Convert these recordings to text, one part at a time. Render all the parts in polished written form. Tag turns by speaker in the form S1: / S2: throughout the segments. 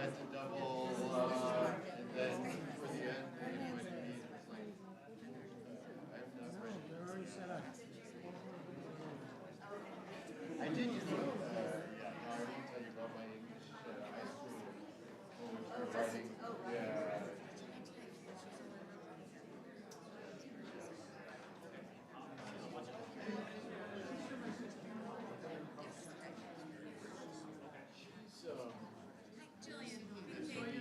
S1: had to double, and then for the end, they invited me, and it's like, I'm not ready.
S2: They're already set up.
S1: I did, yeah, no, I won't tell you about my English high school poetry writing. Yeah. She's,
S3: Jillian,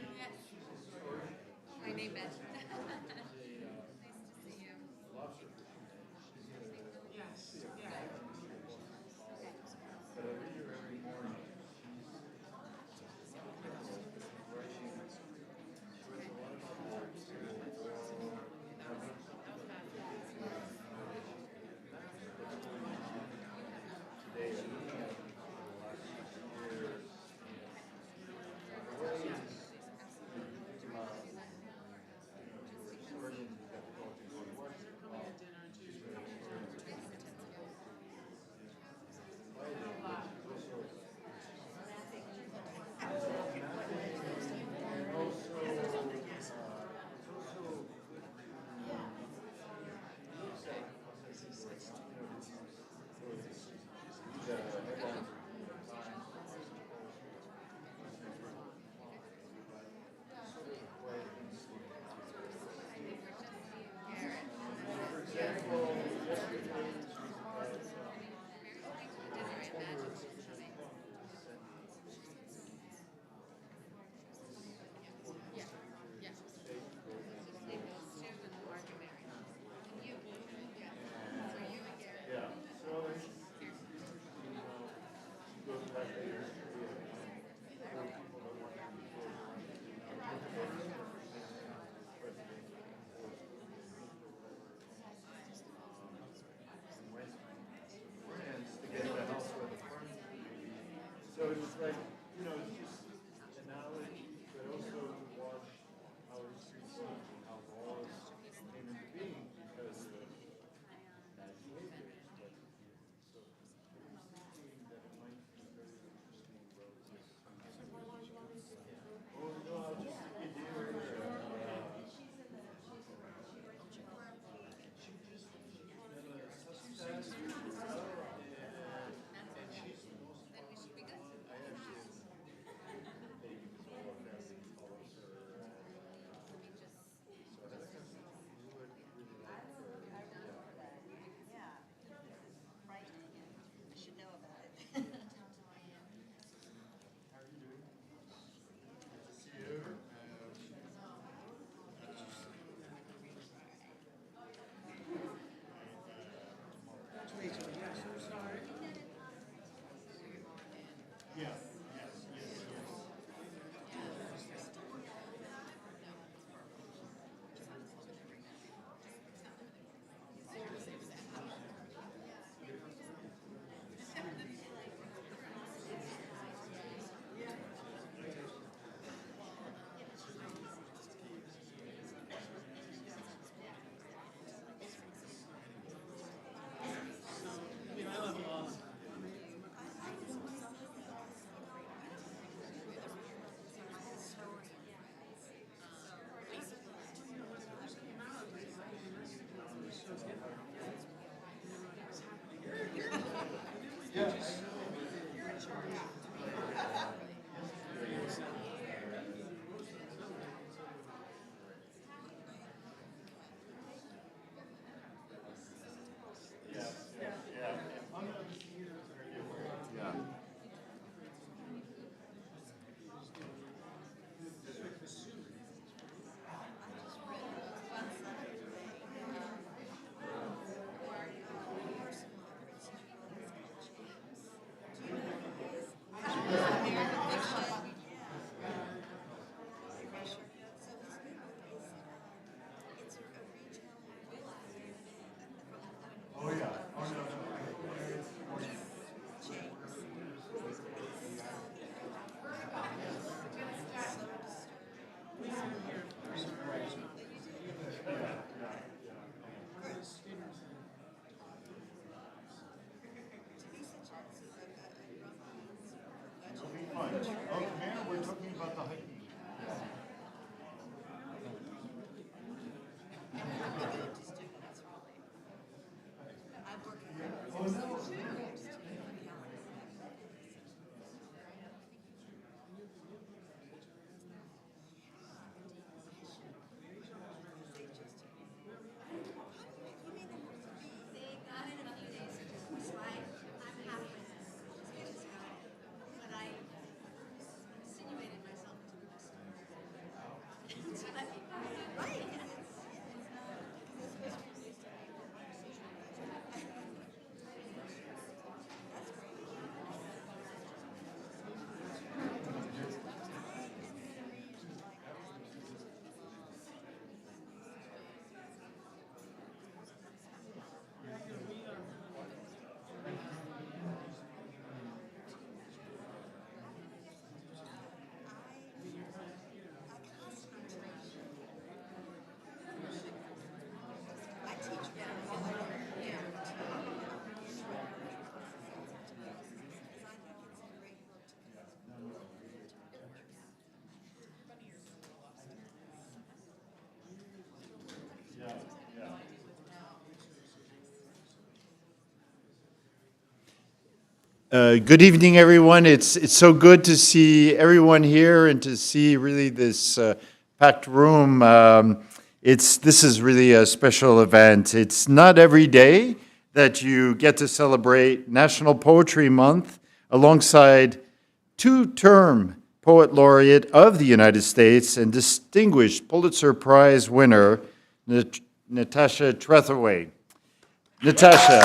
S2: Good evening, everyone. It's so good to see everyone here and to see really this packed room. This is really a special event. It's not every day that you get to celebrate National Poetry Month alongside two-term Poet Laureate of the United States and distinguished Pulitzer Prize winner, Natasha Trethewey. Natasha.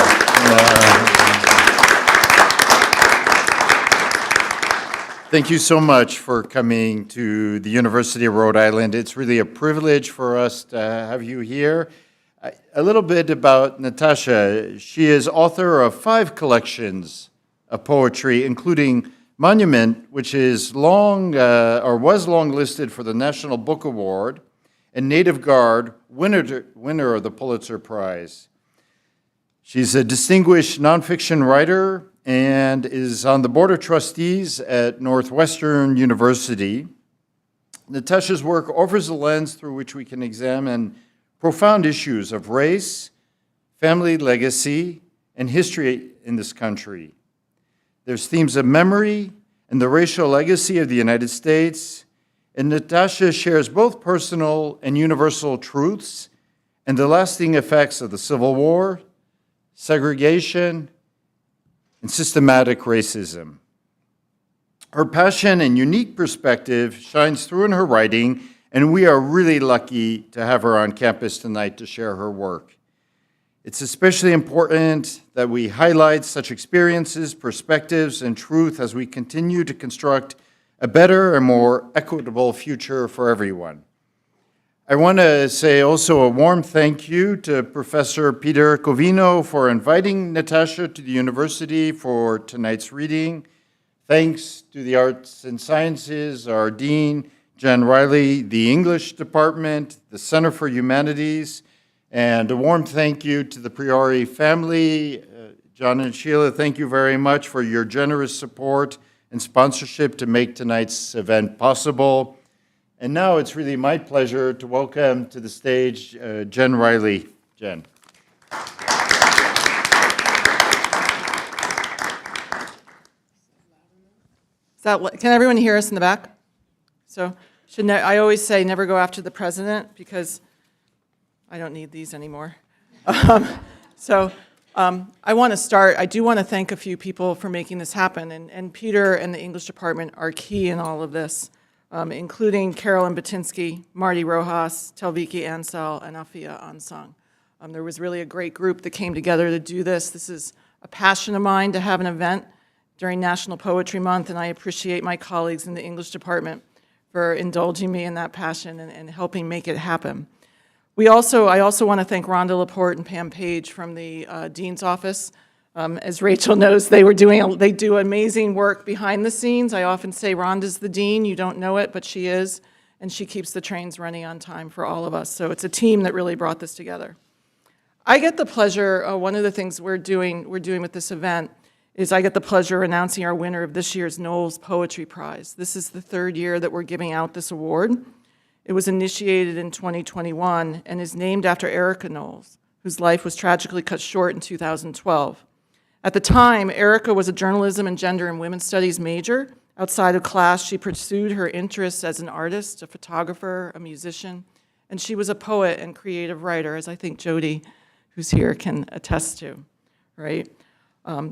S2: Thank you so much for coming to the University of Rhode Island. It's really a privilege for us to have you here. A little bit about Natasha. She is author of 5 collections of poetry, including Monument, which is was long listed for the National Book Award, and Native Guard, winner of the Pulitzer Prize. She's a distinguished nonfiction writer and is on the Board of Trustees at Northwestern University. Natasha's work offers a lens through which we can examine profound issues of race, family legacy, and history in this country. There's themes of memory and the racial legacy of the United States, and Natasha shares both personal and universal truths and the lasting effects of the Civil War, segregation, and systematic racism. Her passion and unique perspective shines through in her writing, and we are really lucky to have her on campus tonight to share her work. It's especially important that we highlight such experiences, perspectives, and truth as we continue to construct a better and more equitable future for everyone. I want to say also a warm thank you to Professor Peter Covino for inviting Natasha to the university for tonight's reading. Thanks to the Arts and Sciences, our Dean, Jen Riley, the English Department, the Center for Humanities, and a warm thank you to the Priori family. John and Sheila, thank you very much for your generous support and sponsorship to make tonight's event possible. And now it's really my pleasure to welcome to the stage Jen Riley. Jen.
S3: Can everyone hear us in the back? So I always say never go after the president because I don't need these anymore. I want to start. I do want to thank a few people for making this happen. And Peter and the English department are key in all of this. Including Carolyn Batinsky, Marty Rojas, Telviki Ansel, and Afia Ansang. There was really a great group that came together to do this. This is a passion of mine to have an event during National Poetry Month, and I appreciate my colleagues in the English department for indulging me in that passion and helping make it happen. I also want to thank Rhonda Laporte and Pam Page from the Dean's Office. As Rachel knows, they do amazing work behind the scenes. I often say Rhonda's the dean. You don't know it, but she is, and she keeps the trains running on time for all of us. So it's a team that really brought this together. I get the pleasure, one of the things we're doing with this event is I get the pleasure of announcing our winner of this year's Knowles Poetry Prize. This is the 3rd year that we're giving out this award. It was initiated in 2021 and is named after Erica Knowles, whose life was tragically cut short in 2012. At the time, Erica was a journalism and gender and women's studies major. Outside of class, she pursued her interests as an artist, a photographer, a musician, and she was a poet and creative writer, as I think Jody, who's here, can attest to, right?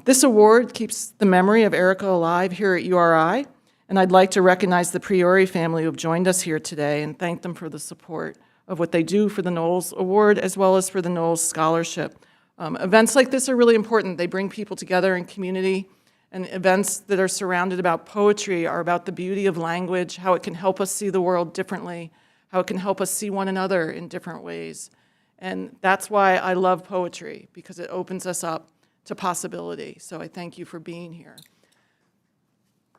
S3: This award keeps the memory of Erica alive here at URI, and I'd like to recognize the Priori family who have joined us here today and thank them for the support of what they do for the Knowles Award as well as for the Knowles Scholarship. Events like this are really important. They bring people together in community, and events that are surrounded about poetry are about the beauty of language, how it can help us see the world differently, how it can help us see one another in different ways. And that's why I love poetry, because it opens us up to possibility. So I thank you for being here.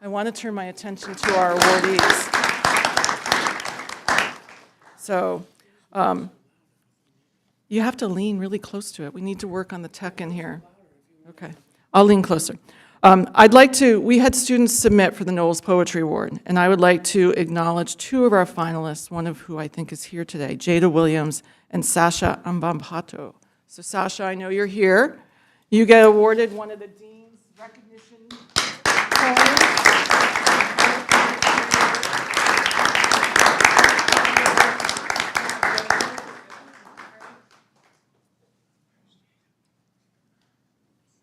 S3: I want to turn my attention to our awardees. So, you have to lean really close to it. We need to work on the tech in here. Okay, I'll lean closer. We had students submit for the Knowles Poetry Award, and I would like to acknowledge 2 of our finalists, one of who I think is here today, Jada Williams and Sasha Ambamhato. So Sasha, I know you're here. You get awarded one of the Dean's recognition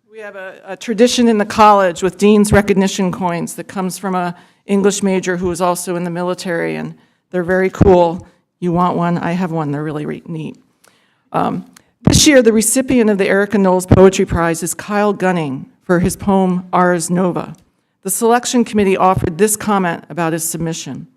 S3: We have a tradition in the college with Dean's recognition coins that comes from an English major who is also in the military, and they're very cool. You want one? I have one. They're really neat. This year, the recipient of the Erica Knowles Poetry Prize is Kyle Gunning for his poem, Ars Nova. The selection committee offered this comment about his submission.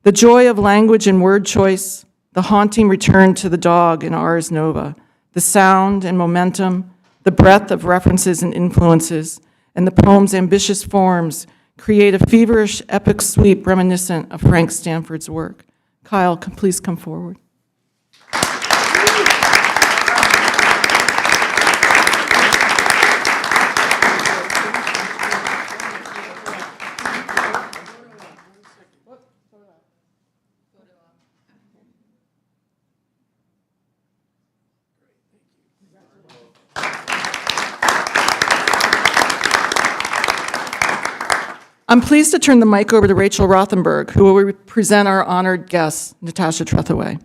S3: The joy of language and word choice, the haunting return to the dog in Ars Nova, the sound and momentum, the breadth of references and influences, and the poem's ambitious forms create a feverish, epic sweep reminiscent of Frank Stanford's work. Kyle, please come forward. I'm pleased to turn the mic over to Rachel Rothenberg, who will present our honored guest, Natasha Trethewey.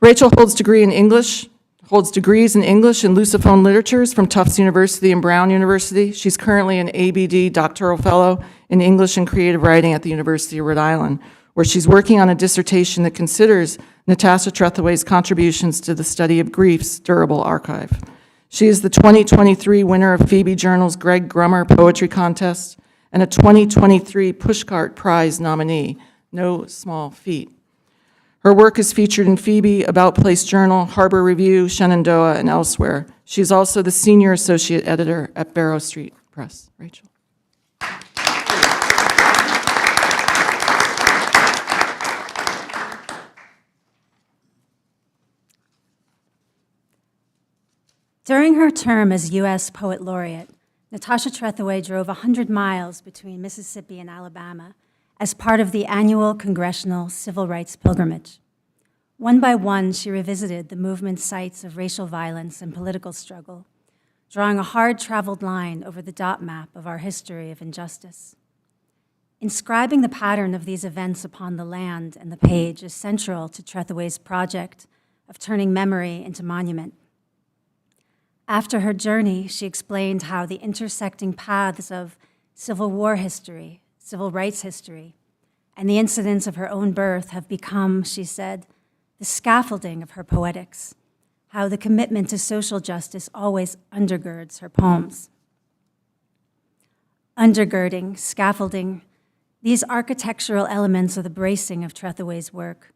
S3: Rachel holds degrees in English and Lusophone literatures from Tufts University and Brown University. She's currently an ABD doctoral fellow in English and creative writing at the University of Rhode Island, where she's working on a dissertation that considers Natasha Trethewey's contributions to the study of grief's durable archive. She is the 2023 winner of Phoebe Journal's Greg Grummer Poetry Contest and a 2023 Pushcart Prize nominee, no small feat. Her work is featured in Phoebe, About Place Journal, Harbor Review, Shenandoah, and elsewhere. She is also the senior associate editor at Barrow Street Press. Rachel.
S4: During her term as U.S. Poet Laureate, Natasha Trethewey drove 100 miles between Mississippi and Alabama as part of the annual Congressional Civil Rights Pilgrimage. One by one, she revisited the movement's sites of racial violence and political struggle, drawing a hard-traveled line over the dot map of our history of injustice. Inscribing the pattern of these events upon the land and the page is central to Trethewey's project of turning memory into monument. After her journey, she explained how the intersecting paths of Civil War history, civil rights history, and the incidents of her own birth have become, she said, the scaffolding of her poetics, how the commitment to social justice always undergirds her poems. Undergirding, scaffolding, these architectural elements are the bracing of Trethewey's work,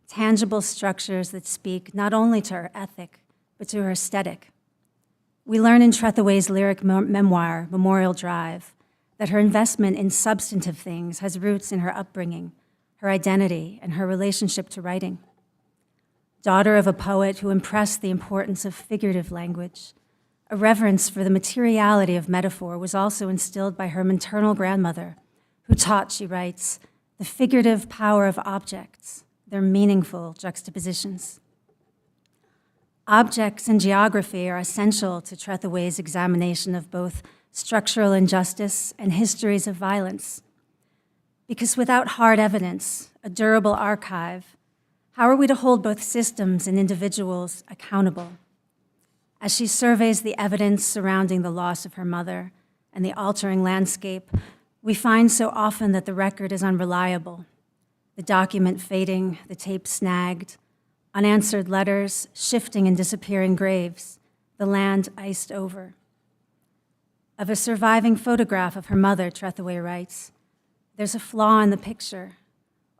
S4: tangible structures that speak not only to her ethic, but to her aesthetic. We learn in Trethewey's lyric memoir, Memorial Drive, that her investment in substantive things has roots in her upbringing, her identity, and her relationship to writing. Daughter of a poet who impressed the importance of figurative language, a reverence for the materiality of metaphor was also instilled by her maternal grandmother, who taught, she writes, the figurative power of objects, their meaningful juxtapositions. Objects and geography are essential to Trethewey's examination of both structural injustice and histories of violence. Because without hard evidence, a durable archive, how are we to hold both systems and individuals accountable? As she surveys the evidence surrounding the loss of her mother and the altering landscape, we find so often that the record is unreliable, the document fading, the tape snagged, unanswered letters, shifting and disappearing graves, the land iced over. Of a surviving photograph of her mother, Trethewey writes, there's a flaw in the picture,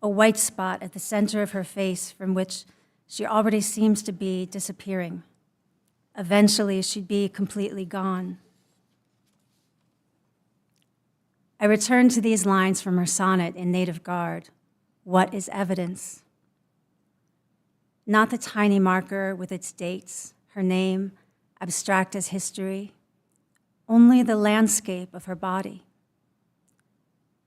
S4: a white spot at the center of her face from which she already seems to be disappearing. Eventually, she'd be completely gone. I return to these lines from her sonnet in Native Guard, What is evidence? Not the tiny marker with its dates, her name, abstract as history, only the landscape of her body.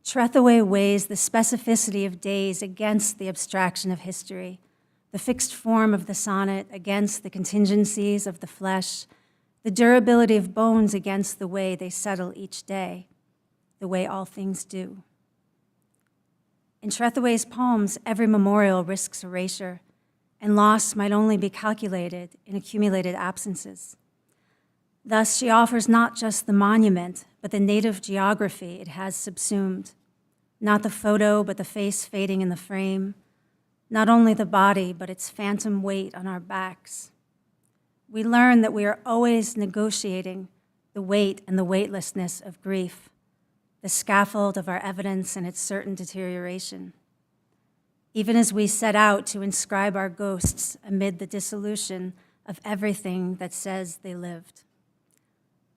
S4: Trethewey weighs the specificity of days against the abstraction of history, the fixed form of the sonnet against the contingencies of the flesh, the durability of bones against the way they settle each day, the way all things do. In Trethewey's poems, every memorial risks erasure, and loss might only be calculated in accumulated absences. Thus, she offers not just the monument, but the native geography it has subsumed. Not the photo, but the face fading in the frame. Not only the body, but its phantom weight on our backs. We learn that we are always negotiating the weight and the weightlessness of grief, the scaffold of our evidence and its certain deterioration. Even as we set out to inscribe our ghosts amid the dissolution of everything that says they lived.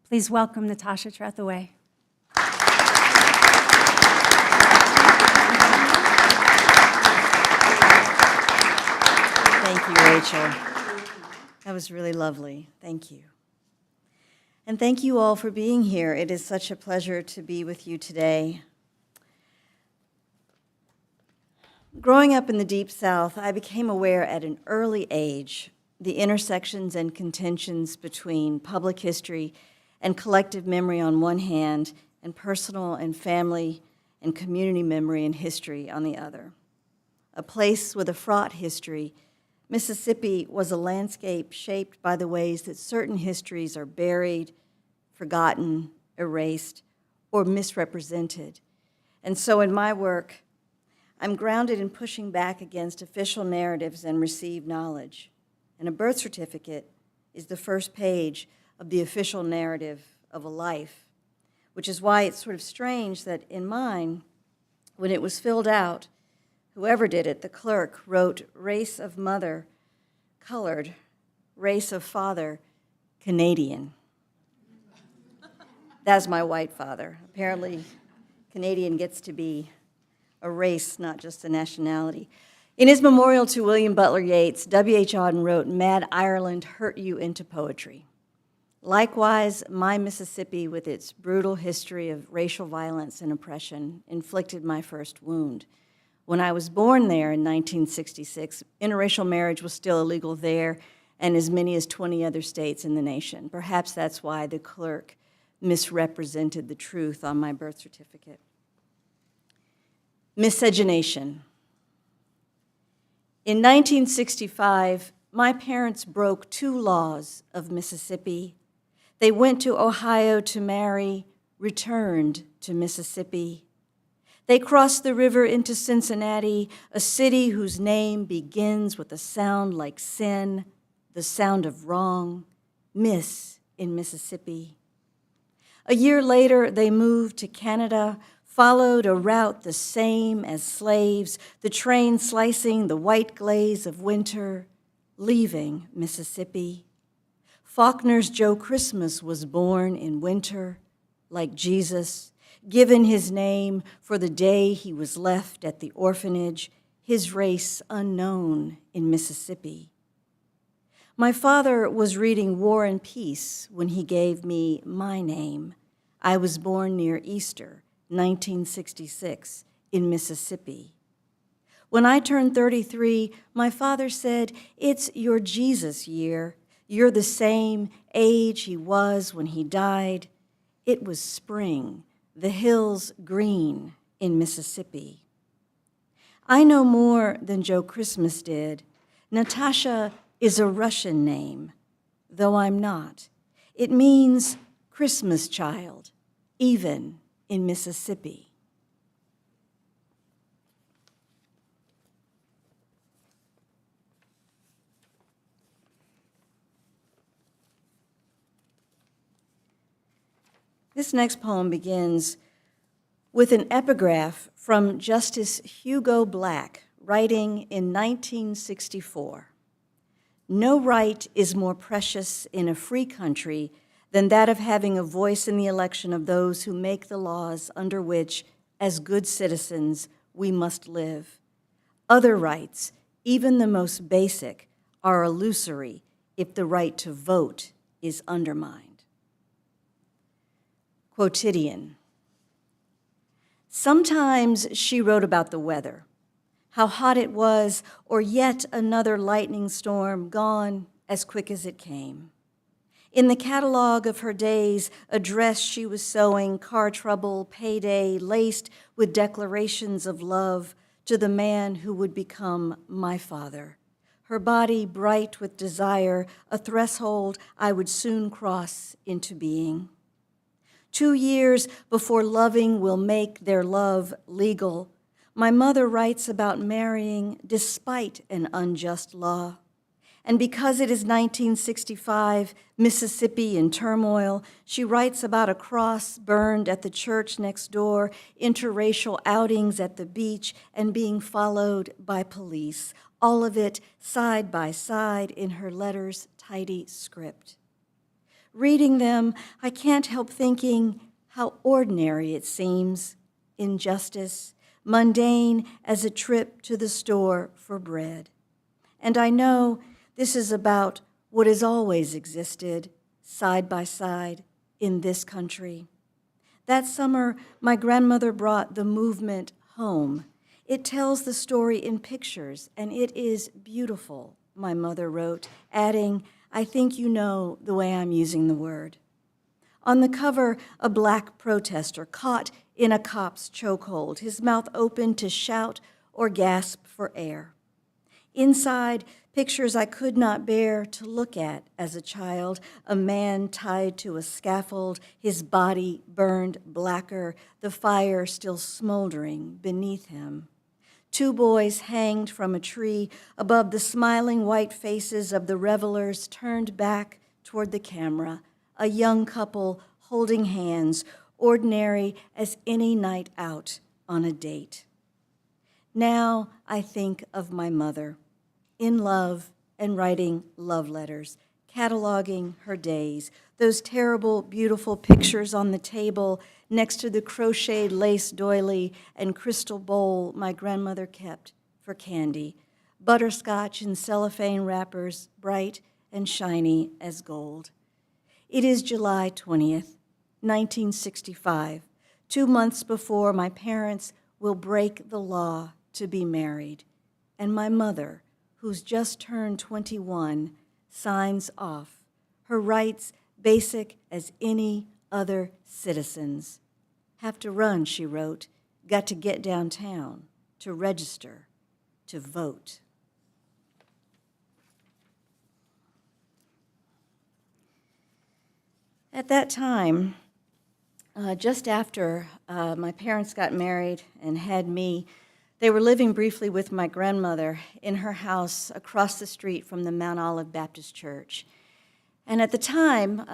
S4: Please welcome Natasha Trethewey.
S5: Thank you, Rachel. That was really lovely. Thank you. And thank you all for being here. It is such a pleasure to be with you today. Growing up in the Deep South, I became aware at an early age the intersections and contentions between public history and collective memory on one hand, and personal and family and community memory and history on the other. A place with a fraught history, Mississippi was a landscape shaped by the ways that certain histories are buried, forgotten, erased, or misrepresented. And so in my work, I'm grounded in pushing back against official narratives and received knowledge. And a birth certificate is the first page of the official narrative of a life, which is why it's sort of strange that in mine, when it was filled out, whoever did it, the clerk, wrote race of mother, colored, race of father, Canadian. That's my white father. Apparently, Canadian gets to be a race, not just a nationality. In his memorial to William Butler Yeats, W.H. Auden wrote, "Mad Ireland hurt you into poetry." Likewise, my Mississippi, with its brutal history of racial violence and oppression, inflicted my first wound. When I was born there in 1966, interracial marriage was still illegal there and as many as 20 other states in the nation. Perhaps that's why the clerk misrepresented the truth on my birth certificate. Miscegenation. In 1965, my parents broke 2 laws of Mississippi. They went to Ohio to marry, returned to Mississippi. They crossed the river into Cincinnati, a city whose name begins with a sound like sin, the sound of wrong, miss in Mississippi. A year later, they moved to Canada, followed a route the same as slaves, the train slicing the white glaze of winter, leaving Mississippi. Faulkner's Joe Christmas was born in winter, like Jesus, given his name for the day he was left at the orphanage, his race unknown in Mississippi. My father was reading War and Peace when he gave me my name. I was born near Easter, 1966, in Mississippi. When I turned 33, my father said, "It's your Jesus year. You're the same age he was when he died." It was spring, the hills green in Mississippi. I know more than Joe Christmas did. Natasha is a Russian name, though I'm not. It means Christmas child, even in Mississippi. This next poem begins with an epigraph from Justice Hugo Black, writing in 1964. "No right is more precious in a free country than that of having a voice in the election of those who make the laws under which, as good citizens, we must live. Other rights, even the most basic, are illusory if the right to vote is undermined." Quotidian. Sometimes she wrote about the weather, how hot it was, or yet another lightning storm gone as quick as it came. In the catalog of her days, a dress she was sewing, car trouble, payday, laced with declarations of love to the man who would become my father. Her body bright with desire, a threshold I would soon cross into being. 2 years before loving will make their love legal, my mother writes about marrying despite an unjust law. And because it is 1965, Mississippi in turmoil, she writes about a cross burned at the church next door, interracial outings at the beach, and being followed by police. All of it side by side in her letter's tidy script. Reading them, I can't help thinking how ordinary it seems, injustice, mundane as a trip to the store for bread. And I know this is about what has always existed, side by side, in this country. That summer, my grandmother brought the movement home. It tells the story in pictures, and it is beautiful, my mother wrote, adding, I think you know the way I'm using the word. On the cover, a black protester caught in a cop's chokehold, his mouth open to shout or gasp for air. Inside, pictures I could not bear to look at as a child, a man tied to a scaffold, his body burned blacker, the fire still smoldering beneath him. 2 boys hanged from a tree above the smiling white faces of the revelers turned back toward the camera, a young couple holding hands, ordinary as any night out on a date. Now I think of my mother, in love and writing love letters, cataloging her days, those terrible, beautiful pictures on the table next to the crocheted lace doily and crystal bowl my grandmother kept for candy, butterscotch in cellophane wrappers, bright and shiny as gold. It is July 20th, 1965, 2 months before my parents will break the law to be married, and my mother, who's just turned 21, signs off, her rights basic as any other citizens. Have to run, she wrote, got to get downtown, to register, to vote. At that time, just after my parents got married and had me, they were living briefly with my grandmother in her house across the street from the Mount Olive Baptist Church. And at the time,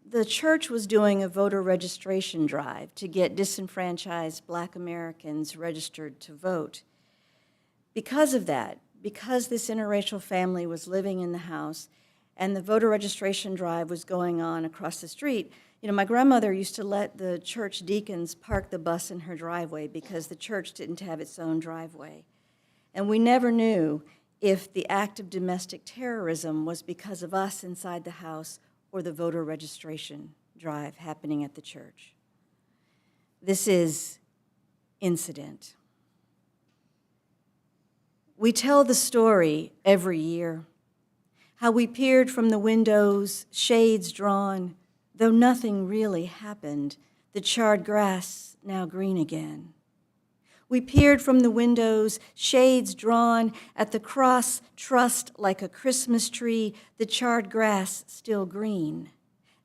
S5: the church was doing a voter registration drive to get disenfranchised Black Americans registered to vote. Because of that, because this interracial family was living in the house and the voter registration drive was going on across the street, you know, my grandmother used to let the church deacons park the bus in her driveway because the church didn't have its own driveway. And we never knew if the act of domestic terrorism was because of us inside the house or the voter registration drive happening at the church. This is incident. We tell the story every year, how we peered from the windows, shades drawn, though nothing really happened, the charred grass now green again. We peered from the windows, shades drawn, at the cross trussed like a Christmas tree, the charred grass still green.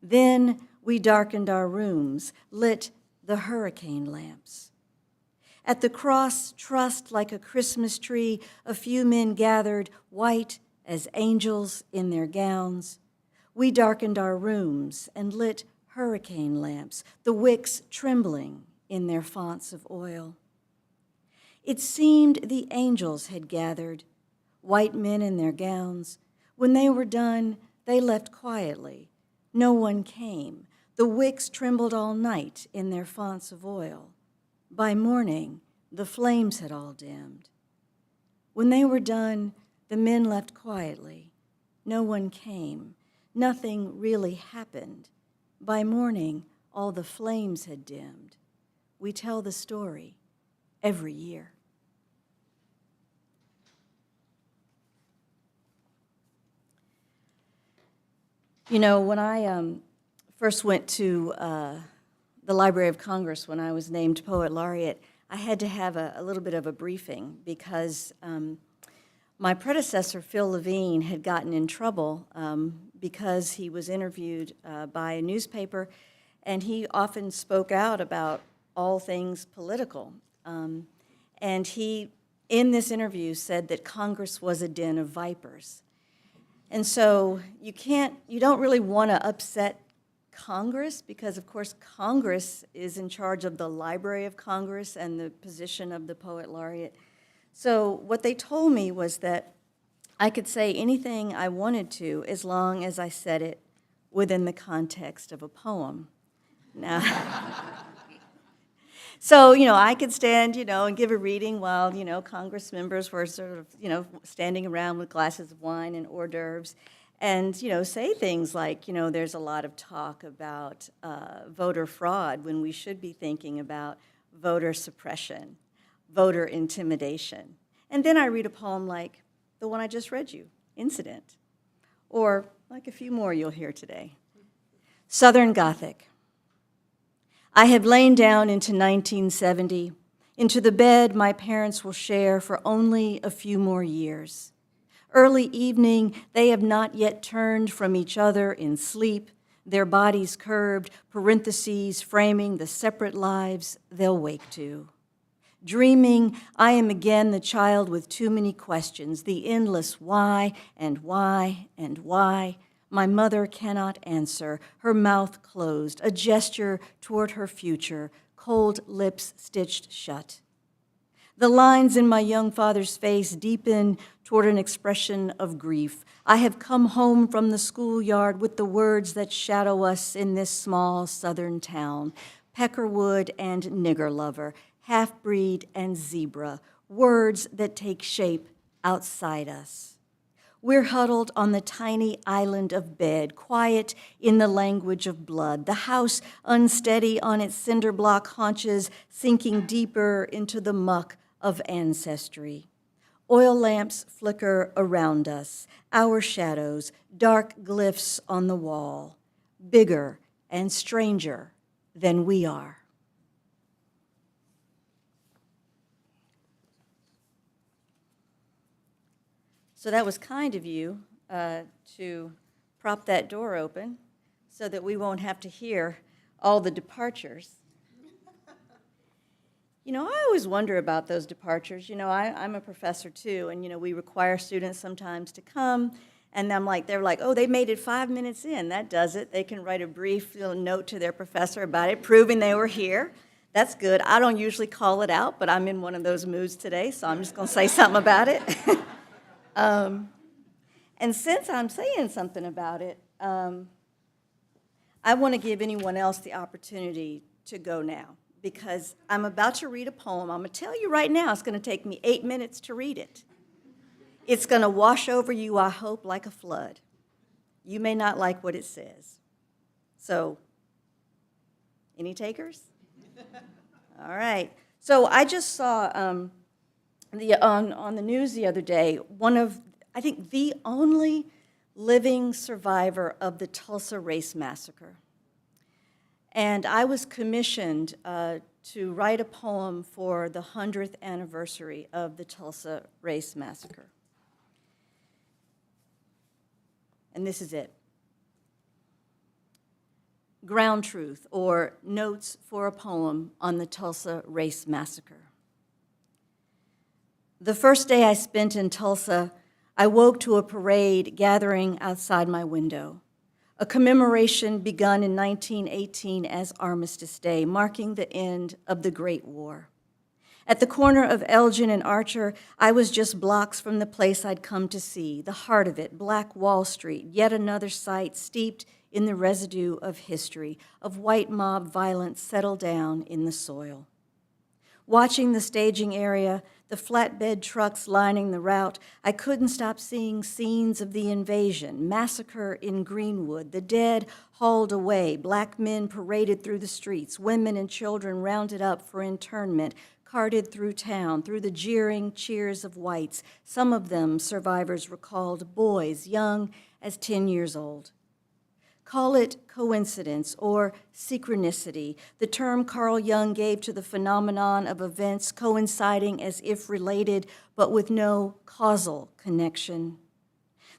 S5: Then we darkened our rooms, lit the hurricane lamps. At the cross trussed like a Christmas tree, a few men gathered, white as angels in their gowns. We darkened our rooms and lit hurricane lamps, the wicks trembling in their fonts of oil. It seemed the angels had gathered, white men in their gowns. When they were done, they left quietly. No one came. The wicks trembled all night in their fonts of oil. By morning, the flames had all dimmed. When they were done, the men left quietly. No one came. Nothing really happened. By morning, all the flames had dimmed. We tell the story every year. You know, when I first went to the Library of Congress when I was named Poet Laureate, I had to have a little bit of a briefing because my predecessor, Phil Levine, had gotten in trouble because he was interviewed by a newspaper, and he often spoke out about all things political. And he, in this interview, said that Congress was a den of vipers. And so you don't really want to upset Congress because, of course, Congress is in charge of the Library of Congress and the position of the Poet Laureate. So what they told me was that I could say anything I wanted to as long as I said it within the context of a poem. Now, so, I could stand, and give a reading while, Congress members were sort of, standing around with glasses of wine and hors d'oeuvres and, say things like, there's a lot of talk about voter fraud when we should be thinking about voter suppression, voter intimidation. And then I read a poem like the one I just read you, Incident, or like a few more you'll hear today. Southern Gothic. I have lain down into 1970, into the bed my parents will share for only a few more years. Early evening, they have not yet turned from each other in sleep, their bodies curved, parentheses framing the separate lives they'll wake to. Dreaming, I am again the child with too many questions, the endless why and why and why. My mother cannot answer, her mouth closed, a gesture toward her future, cold lips stitched shut. The lines in my young father's face deepen toward an expression of grief. I have come home from the schoolyard with the words that shadow us in this small southern town, peckerwood and nigger lover, half-breed and zebra, words that take shape outside us. We're huddled on the tiny island of bed, quiet in the language of blood, the house unsteady on its cinder block haunches, sinking deeper into the muck of ancestry. Oil lamps flicker around us, our shadows, dark glyphs on the wall, bigger and stranger than we are. So that was kind of you to prop that door open so that we won't have to hear all the departures. I always wonder about those departures. I'm a professor too, and we require students sometimes to come, and they're like, oh, they made it 5 minutes in. That does it. They can write a brief note to their professor about it, proving they were here. That's good. I don't usually call it out, but I'm in one of those moods today, so I'm just going to say something about it. And since I'm saying something about it, I want to give anyone else the opportunity to go now, because I'm about to read a poem. I'm going to tell you right now, it's going to take me 8 minutes to read it. It's going to wash over you, I hope, like a flood. You may not like what it says. So, any takers? All right. So I just saw on the news the other day, I think the only living survivor of the Tulsa Race Massacre. And I was commissioned to write a poem for the 100th anniversary of the Tulsa Race Massacre. And this is it. Ground Truth, or Notes for a Poem on the Tulsa Race Massacre. The first day I spent in Tulsa, I woke to a parade gathering outside my window, a commemoration begun in 1918 as Armistice Day, marking the end of the Great War. At the corner of Elgin and Archer, I was just blocks from the place I'd come to see, the heart of it, Black Wall Street, yet another site steeped in the residue of history, of white mob violence settled down in the soil. Watching the staging area, the flatbed trucks lining the route, I couldn't stop seeing scenes of the invasion, massacre in Greenwood, the dead hauled away, black men paraded through the streets, women and children rounded up for internment, carted through town, through the jeering cheers of whites, some of them, survivors recalled, boys young as 10 years old. Call it coincidence or synchronicity, the term Carl Jung gave to the phenomenon of events coinciding as if related, but with no causal connection.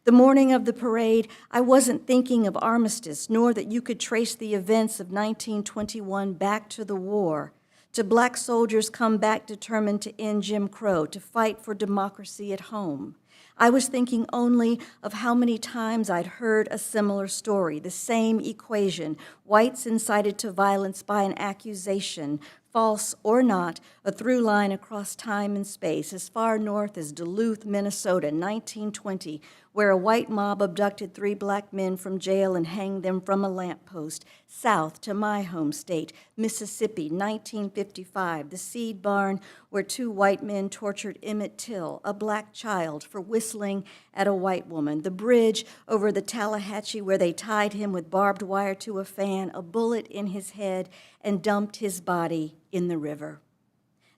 S5: The morning of the parade, I wasn't thinking of armistice, nor that you could trace the events of 1921 back to the war, to black soldiers come back determined to end Jim Crow, to fight for democracy at home. I was thinking only of how many times I'd heard a similar story, the same equation, whites incited to violence by an accusation, false or not, a through line across time and space, as far north as Duluth, Minnesota, 1920, where a white mob abducted 3 black men from jail and hanged them from a lamppost, south to my home state, Mississippi, 1955, the seed barn where 2 white men tortured Emmett Till, a black child, for whistling at a white woman, the bridge over the Tallahatchie where they tied him with barbed wire to a fan, a bullet in his head, and dumped his body in the river.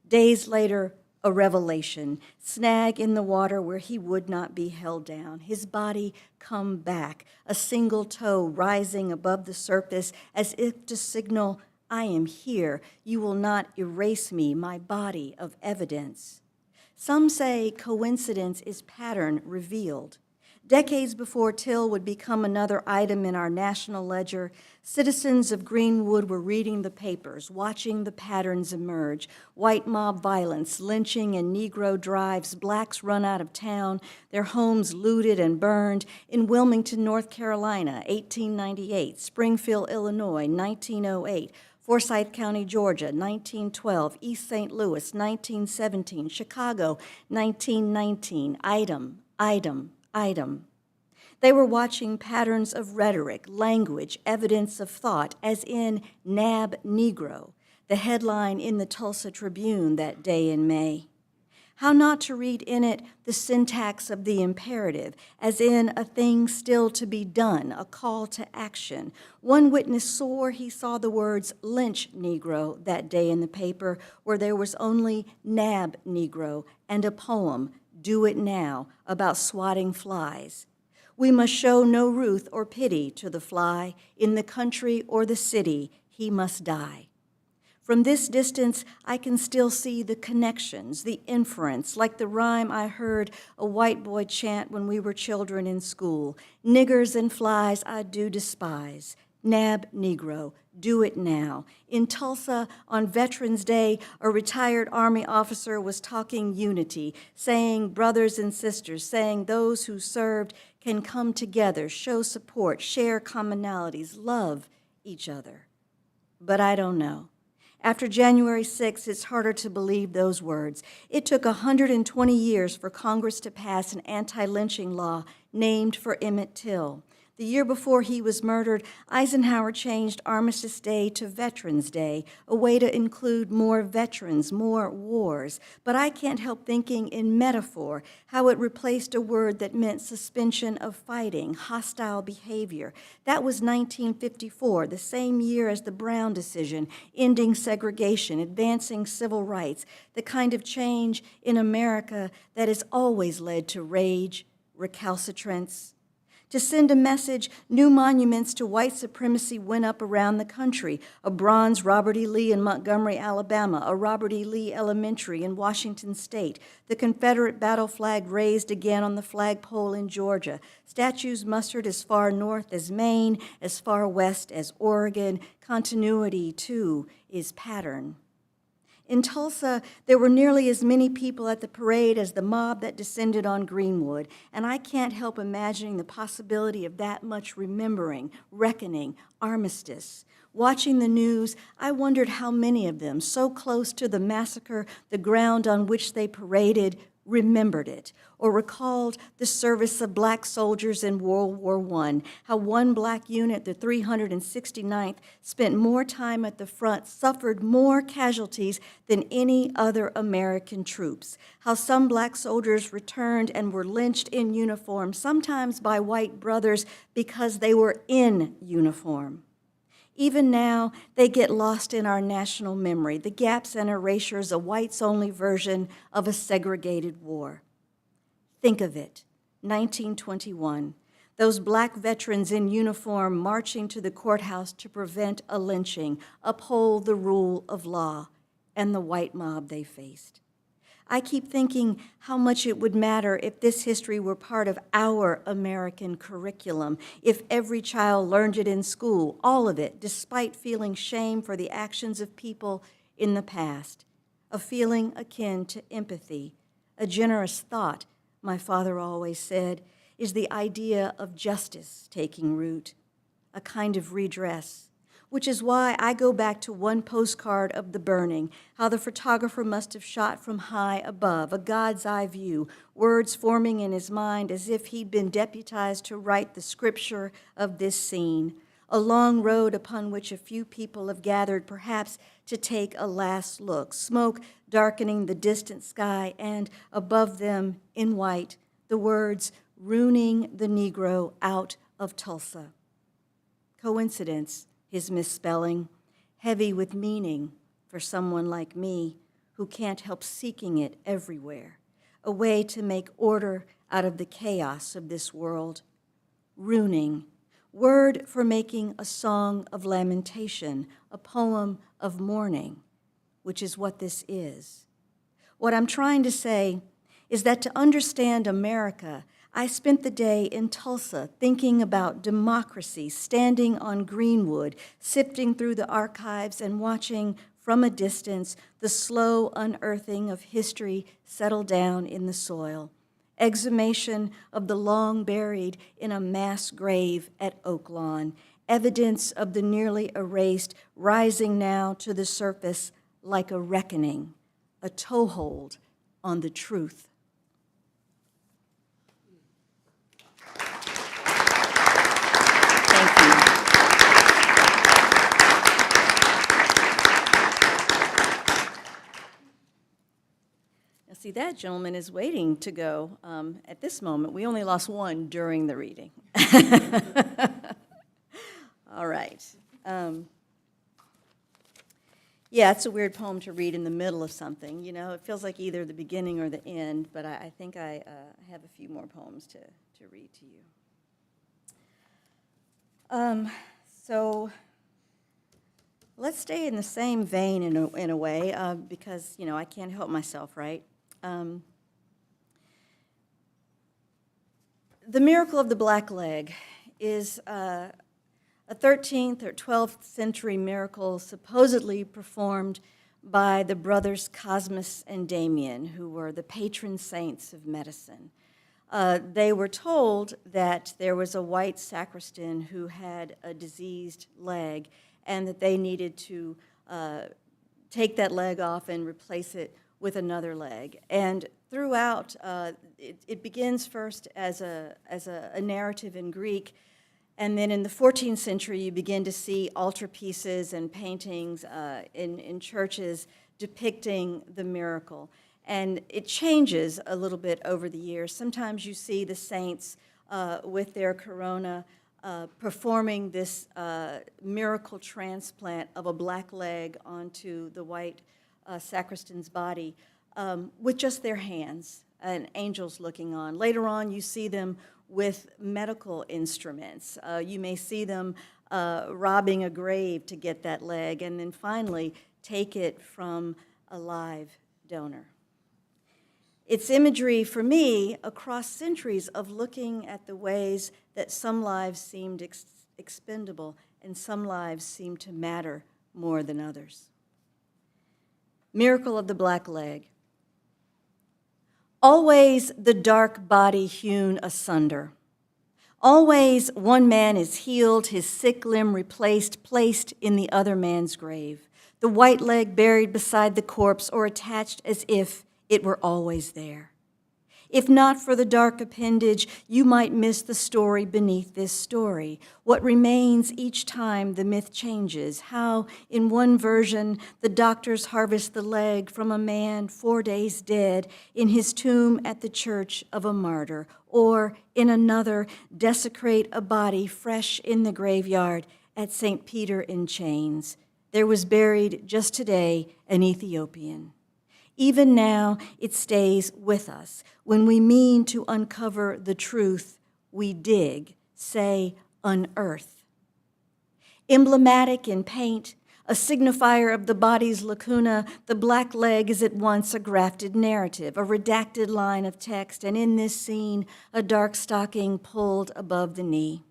S5: Days later, a revelation, snag in the water where he would not be held down, his body come back, a single toe rising above the surface as if to signal, I am here, you will not erase me, my body of evidence. Some say coincidence is pattern revealed. Decades before Till would become another item in our national ledger, citizens of Greenwood were reading the papers, watching the patterns emerge. White mob violence, lynching and Negro drives, blacks run out of town, their homes looted and burned. In Wilmington, North Carolina, 1898, Springfield, Illinois, 1908, Forsyth County, Georgia, 1912, East St. Louis, 1917, Chicago, 1919, item. They were watching patterns of rhetoric, language, evidence of thought, as in Nab Negro, the headline in the Tulsa Tribune that day in May. How not to read in it the syntax of the imperative, as in a thing still to be done, a call to action. One witness swore he saw the words lynch Negro that day in the paper, where there was only Nab Negro and a poem, Do It Now, about swatting flies. We must show no ruth or pity to the fly. In the country or the city, he must die. From this distance, I can still see the connections, the inference, like the rhyme I heard a white boy chant when we were children in school. Niggers and flies I do despise. Nab Negro, do it now. In Tulsa, on Veterans Day, a retired Army officer was talking unity, saying brothers and sisters, saying those who served can come together, show support, share commonalities, love each other. But I don't know. After January 6th, it's harder to believe those words. It took 120 years for Congress to pass an anti-lynching law named for Emmett Till. The year before he was murdered, Eisenhower changed Armistice Day to Veterans Day, a way to include more veterans, more wars. But I can't help thinking in metaphor, how it replaced a word that meant suspension of fighting, hostile behavior. That was 1954, the same year as the Brown decision, ending segregation, advancing civil rights, the kind of change in America that has always led to rage, recalcitrance. To send a message, new monuments to white supremacy went up around the country. A bronze Robert E. Lee in Montgomery, Alabama, a Robert E. Lee Elementary in Washington State, the Confederate battle flag raised again on the flagpole in Georgia, statues mustered as far north as Maine, as far west as Oregon. Continuity, too, is pattern. In Tulsa, there were nearly as many people at the parade as the mob that descended on Greenwood, and I can't help imagining the possibility of that much remembering, reckoning, armistice. Watching the news, I wondered how many of them, so close to the massacre, the ground on which they paraded, remembered it, or recalled the service of black soldiers in World War I, how one black unit, the 369th, spent more time at the front, suffered more casualties than any other American troops, how some black soldiers returned and were lynched in uniform, sometimes by white brothers because they were in uniform. Even now, they get lost in our national memory, the gaps and erasures, a whites-only version of a segregated war. Think of it, 1921. Those black veterans in uniform marching to the courthouse to prevent a lynching, uphold the rule of law, and the white mob they faced. I keep thinking how much it would matter if this history were part of our American curriculum, if every child learned it in school, all of it, despite feeling shame for the actions of people in the past, a feeling akin to empathy, a generous thought, my father always said, is the idea of justice taking root, a kind of redress, which is why I go back to one postcard of the burning, how the photographer must have shot from high above, a God's eye view, words forming in his mind as if he'd been deputized to write the scripture of this scene, a long road upon which a few people have gathered, perhaps to take a last look, smoke darkening the distant sky, and above them, in white, the words, "Ruining the Negro out of Tulsa." Coincidence, his misspelling, heavy with meaning for someone like me who can't help seeking it everywhere, a way to make order out of the chaos of this world. Ruining, word for making a song of lamentation, a poem of mourning, which is what this is. What I'm trying to say is that to understand America, I spent the day in Tulsa thinking about democracy, standing on Greenwood, sifting through the archives and watching from a distance the slow unearthing of history settle down in the soil, exhumation of the long buried in a mass grave at Oaklawn, evidence of the nearly erased rising now to the surface like a reckoning, a toehold on the truth. Thank you. Now, see, that gentleman is waiting to go at this moment. We only lost one during the reading. All right. Yeah, it's a weird poem to read in the middle of something. You know, it feels like either the beginning or the end, but I think I have a few more poems to read to you. So let's stay in the same vein in a way, because, you know, I can't help myself, right? The miracle of the black leg is a 13th or 12th century miracle supposedly performed by the brothers Cosmas and Damien, who were the patron saints of medicine. They were told that there was a white sacristan who had a diseased leg and that they needed to take that leg off and replace it with another leg. And throughout, it begins first as a narrative in Greek, and then in the 14th century, you begin to see altarpieces and paintings in churches depicting the miracle. And it changes a little bit over the years. Sometimes you see the saints with their corona performing this miracle transplant of a black leg onto the white sacristan's body with just their hands and angels looking on. Later on, you see them with medical instruments. You may see them robbing a grave to get that leg, and then finally take it from a live donor. It's imagery for me across centuries of looking at the ways that some lives seemed expendable and some lives seemed to matter more than others. Miracle of the black leg. Always the dark body hewn asunder. Always one man is healed, his sick limb replaced, placed in the other man's grave. The white leg buried beside the corpse or attached as if it were always there. If not for the dark appendage, you might miss the story beneath this story. What remains each time the myth changes. How, in one version, the doctors harvest the leg from a man 4 days dead in his tomb at the church of a martyr. Or, in another, desecrate a body fresh in the graveyard at St. Peter in chains. There was buried just today an Ethiopian. Even now, it stays with us. When we mean to uncover the truth, we dig say unearth. Emblematic in paint, a signifier of the body's lacuna, the black leg is at once a grafted narrative, a redacted line of text, and in this scene, a dark stocking pulled above the knee.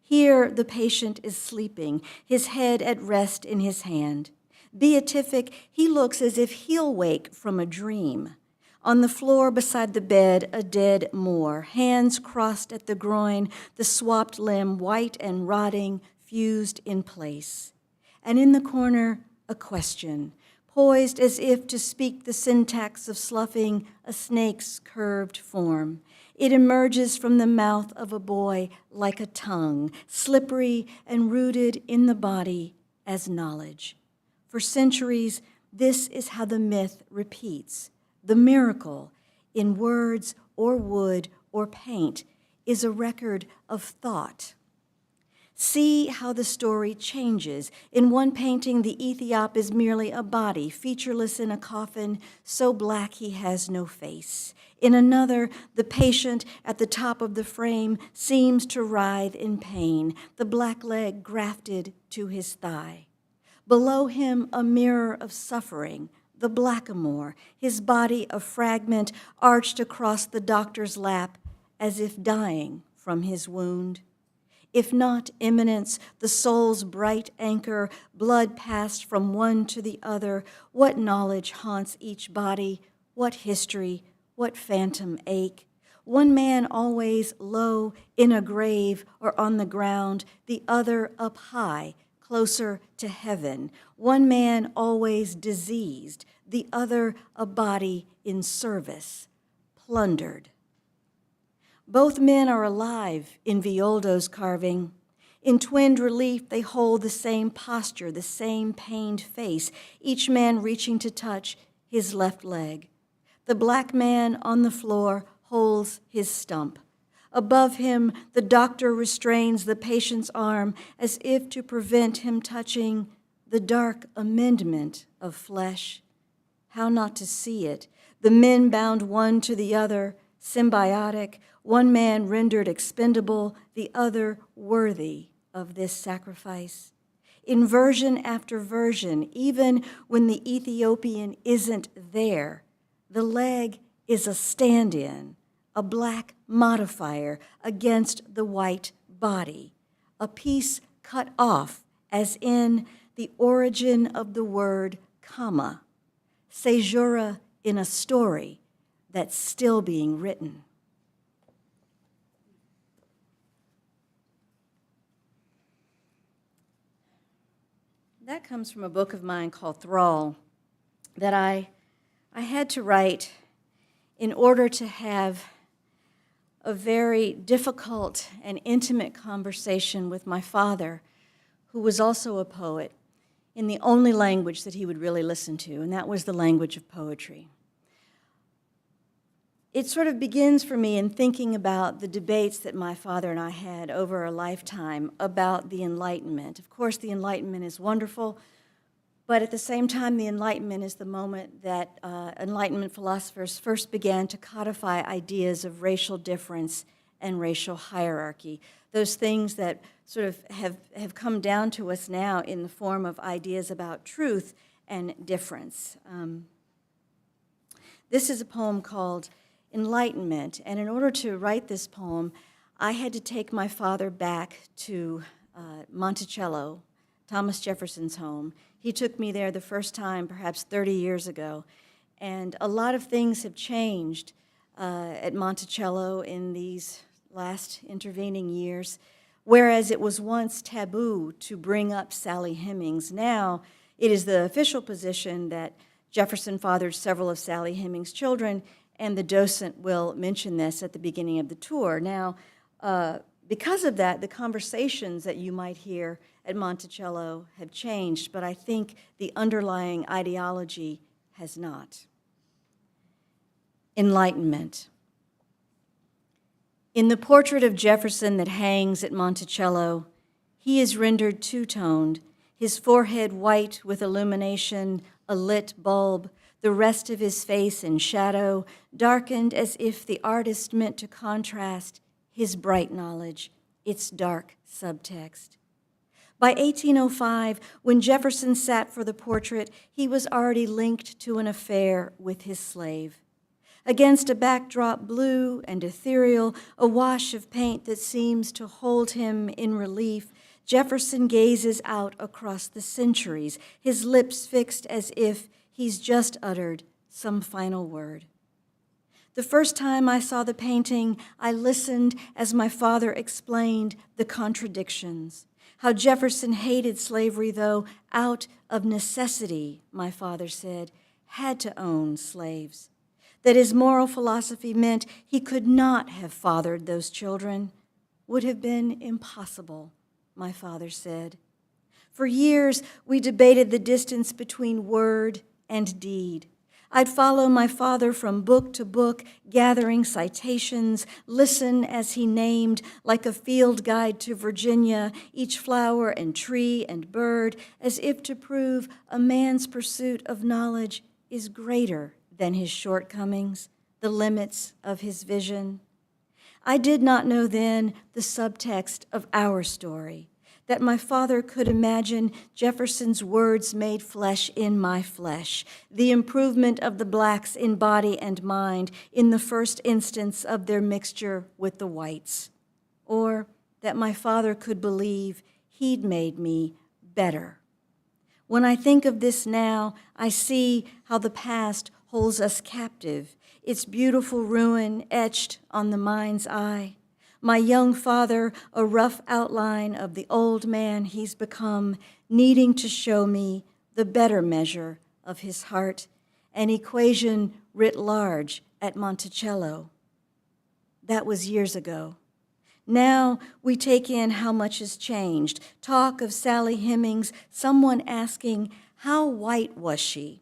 S5: Here, the patient is sleeping, his head at rest in his hand. Beatific, he looks as if he'll wake from a dream. On the floor beside the bed, a dead Moor, hands crossed at the groin, the swapped limb white and rotting, fused in place. And in the corner, a question, poised as if to speak the syntax of sloughing a snake's curved form. It emerges from the mouth of a boy like a tongue, slippery and rooted in the body as knowledge. For centuries, this is how the myth repeats. The miracle, in words or wood or paint, is a record of thought. See how the story changes. In one painting, the Ethiop is merely a body, featureless in a coffin, so black he has no face. In another, the patient at the top of the frame seems to writhe in pain, the black leg grafted to his thigh. Below him, a mirror of suffering, the blackamoor, his body a fragment arched across the doctor's lap as if dying from his wound. If not imminence, the soul's bright anchor, blood passed from one to the other, what knowledge haunts each body, what history, what phantom ache? One man always low in a grave or on the ground, the other up high, closer to heaven. One man always diseased, the other a body in service, plundered. Both men are alive in Violdo's carving. In twinned relief, they hold the same posture, the same pained face, each man reaching to touch his left leg. The black man on the floor holds his stump. Above him, the doctor restrains the patient's arm as if to prevent him touching the dark amendment of flesh. How not to see it? The men bound one to the other, symbiotic, one man rendered expendable, the other worthy of this sacrifice. In version after version, even when the Ethiopian isn't there, the leg is a stand-in, a black modifier against the white body, a piece cut off as in the origin of the word comma, caesura in a story that's still being written. That comes from a book of mine called Thrall that I had to write in order to have a very difficult and intimate conversation with my father, who was also a poet, in the only language that he would really listen to, and that was the language of poetry. It sort of begins for me in thinking about the debates that my father and I had over a lifetime about the Enlightenment. Of course, the Enlightenment is wonderful, but at the same time, the Enlightenment is the moment that Enlightenment philosophers first began to codify ideas of racial difference and racial hierarchy, those things that sort of have come down to us now in the form of ideas about truth and difference. This is a poem called Enlightenment, and in order to write this poem, I had to take my father back to Monticello, Thomas Jefferson's home. He took me there the first time, perhaps 30 years ago, and a lot of things have changed at Monticello in these last intervening years. Whereas it was once taboo to bring up Sally Hemings, now it is the official position that Jefferson fathered several of Sally Hemings' children, and the docent will mention this at the beginning of the tour. Now, because of that, the conversations that you might hear at Monticello have changed, but I think the underlying ideology has not. Enlightenment. In the portrait of Jefferson that hangs at Monticello, he is rendered two-toned, his forehead white with illumination, a lit bulb, the rest of his face in shadow, darkened as if the artist meant to contrast his bright knowledge, its dark subtext. By 1805, when Jefferson sat for the portrait, he was already linked to an affair with his slave. Against a backdrop blue and ethereal, a wash of paint that seems to hold him in relief, Jefferson gazes out across the centuries, his lips fixed as if he's just uttered some final word. The first time I saw the painting, I listened as my father explained the contradictions. How Jefferson hated slavery, though, out of necessity, my father said, had to own slaves. That his moral philosophy meant he could not have fathered those children. Would have been impossible, my father said. For years, we debated the distance between word and deed. I'd follow my father from book to book, gathering citations, listen as he named, like a field guide to Virginia, each flower and tree and bird, as if to prove a man's pursuit of knowledge is greater than his shortcomings, the limits of his vision. I did not know then the subtext of our story, that my father could imagine Jefferson's words made flesh in my flesh, the improvement of the blacks in body and mind in the first instance of their mixture with the whites, or that my father could believe he'd made me better. When I think of this now, I see how the past holds us captive, its beautiful ruin etched on the mind's eye. My young father, a rough outline of the old man he's become, needing to show me the better measure of his heart, an equation writ large at Monticello. That was years ago. Now we take in how much has changed. Talk of Sally Hemings, someone asking, how white was she?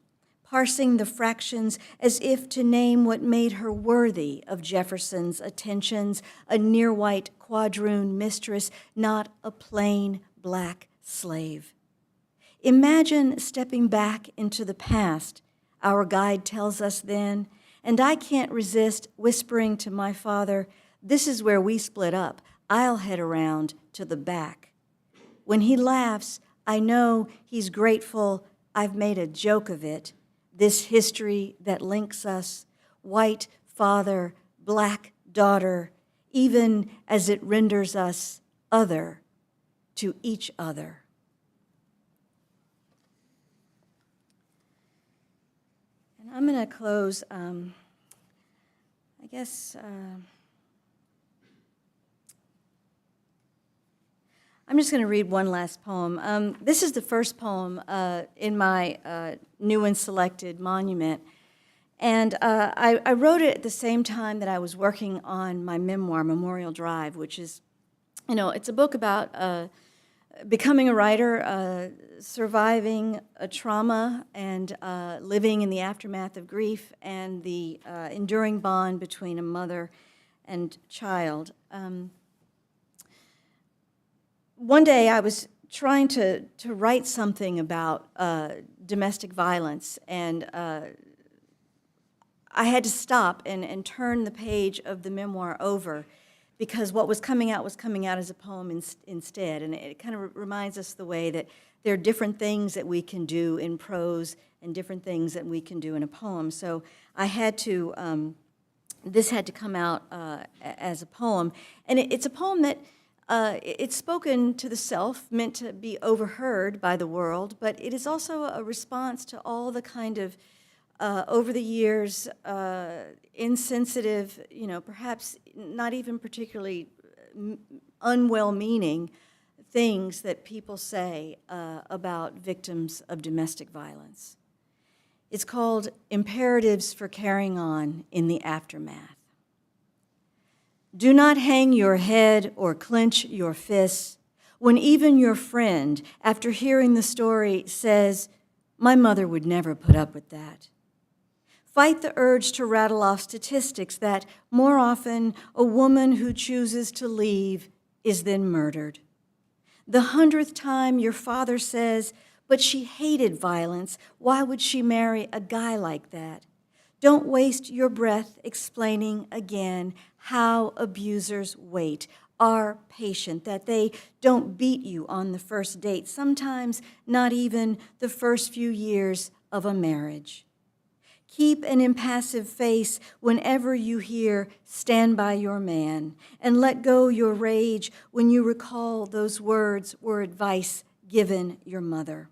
S5: Parsing the fractions as if to name what made her worthy of Jefferson's attentions, a near-white quadroon mistress, not a plain black slave. Imagine stepping back into the past, our guide tells us then, and I can't resist whispering to my father, this is where we split up. I'll head around to the back. When he laughs, I know he's grateful I've made a joke of it, this history that links us, white father, black daughter, even as it renders us other to each other. And I'm going to close, I'm just going to read one last poem. This is the first poem in my new and selected monument. And I wrote it at the same time that I was working on my memoir, Memorial Drive, which is, it's a book about becoming a writer, surviving a trauma, and living in the aftermath of grief, and the enduring bond between a mother and child. One day I was trying to write something about domestic violence, and I had to stop and turn the page of the memoir over because what was coming out as a poem instead. And it kind of reminds us the way that there are different things that we can do in prose and different things that we can do in a poem. So I had to, this had to come out as a poem. And it's a poem that it's spoken to the self, meant to be overheard by the world, but it is also a response to all the kind of, over the years, insensitive, perhaps not even particularly unwell-meaning things that people say about victims of domestic violence. It's called Imperatives for Carrying On in the Aftermath. Do not hang your head or clench your fists when even your friend, after hearing the story, says, "My mother would never put up with that." Fight the urge to rattle off statistics that, more often, a woman who chooses to leave is then murdered. The 100th time your father says, "But she hated violence. Why would she marry a guy like that?" Don't waste your breath explaining again how abusers wait. are patient, that they don't beat you on the first date, sometimes not even the first few years of a marriage. Keep an impassive face whenever you hear "stand by your man," and let go your rage when you recall those words were advice given your mother.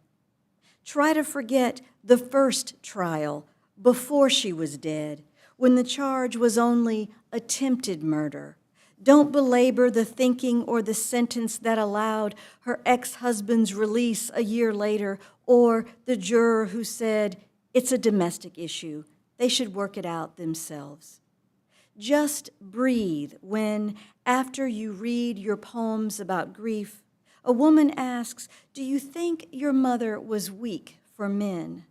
S5: Try to forget the first trial before she was dead, when the charge was only attempted murder. Don't belabor the thinking or the sentence that allowed her ex-husband's release a year later, or the juror who said, "It's a domestic issue. They should work it out themselves." Just breathe when, after you read your poems about grief, a woman asks, "Do you think your mother was weak for men?"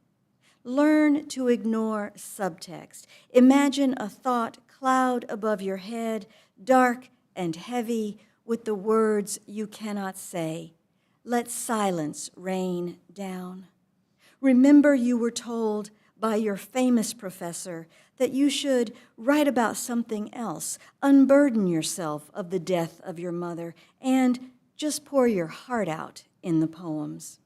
S5: Learn to ignore subtext. Imagine a thought cloud above your head, dark and heavy, with the words you cannot say. Let silence rain down. Remember you were told by your famous professor that you should write about something else, unburden yourself of the death of your mother, and just pour your heart out in the poems.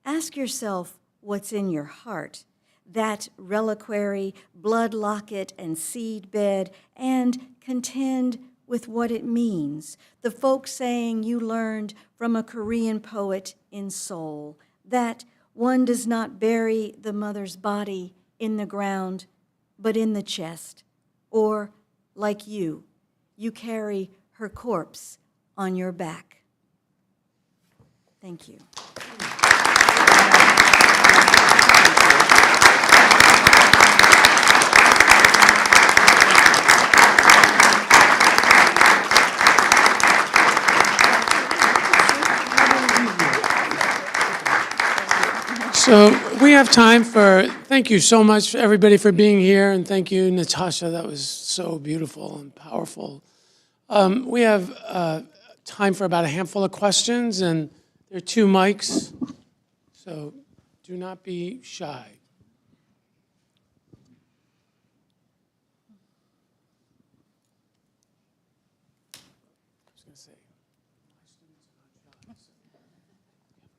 S5: Ask yourself what's in your heart, that reliquary, blood locket, and seed bed, and contend with what it means. The folk saying you learned from a Korean poet in Seoul, that one does not bury the mother's body in the ground, but in the chest, or, like you carry her corpse on your back. Thank you.
S6: So we have time for, thank you so much, everybody, for being here, and thank you, Natasha. That was so beautiful and powerful. We have time for about a handful of questions, and there are 2 mics, so do not be shy.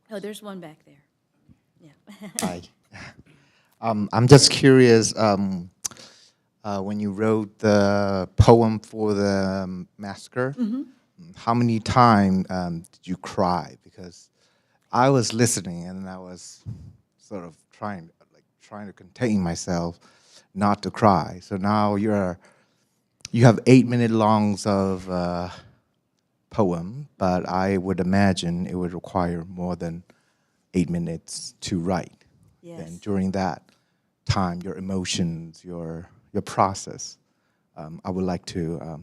S5: Oh, there's one back there. Yeah.
S7: Hi. I'm just curious, when you wrote the poem for the massacre, how many times did you cry? Because I was listening and I was sort of trying to contain myself not to cry. So now you have 8-minute longs of poem, but I would imagine it would require more than 8 minutes to write.
S5: Yes.
S7: And during that time, your emotions, your process, I would like to